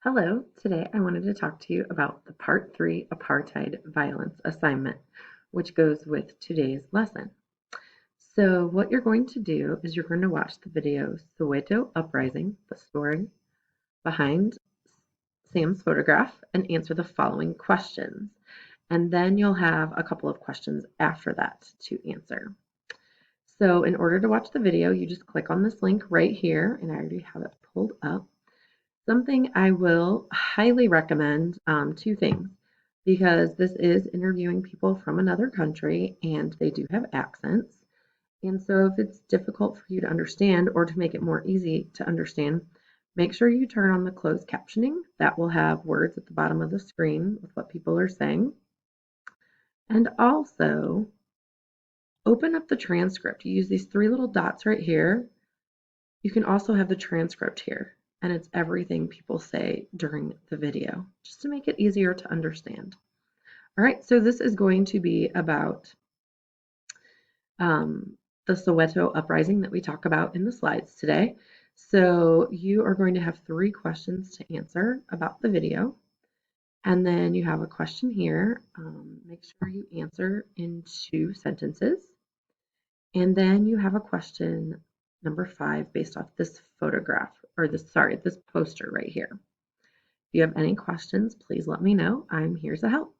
Hello, today I wanted to talk to you about the Part 3 Apartheid Violence assignment, which goes with today's lesson. So, what you're going to do is you're going to watch the video Soweto Uprising, the story behind Sam's photograph, and answer the following questions. And then you'll have a couple of questions after that to answer. So, in order to watch the video, you just click on this link right here, and I already have it pulled up. Something I will highly recommend, two things, because this is interviewing people from another country and they do have accents. And so if it's difficult for you to understand or to make it more easy to understand, make sure you turn on the closed captioning. That will have words at the bottom of the screen with what people are saying. And also open up the transcript. You use these three little dots right here. You can also have the transcript here, and it's everything people say during the video, just to make it easier to understand. All right, so this is going to be about the Soweto uprising that we talk about in the slides today. So you are going to have three questions to answer about the video. And then you have a question here. Make sure you answer in 2 sentences. And then you have a question number 5 based off this photograph, or this poster right here. If you have any questions, please let me know. I'm here to help.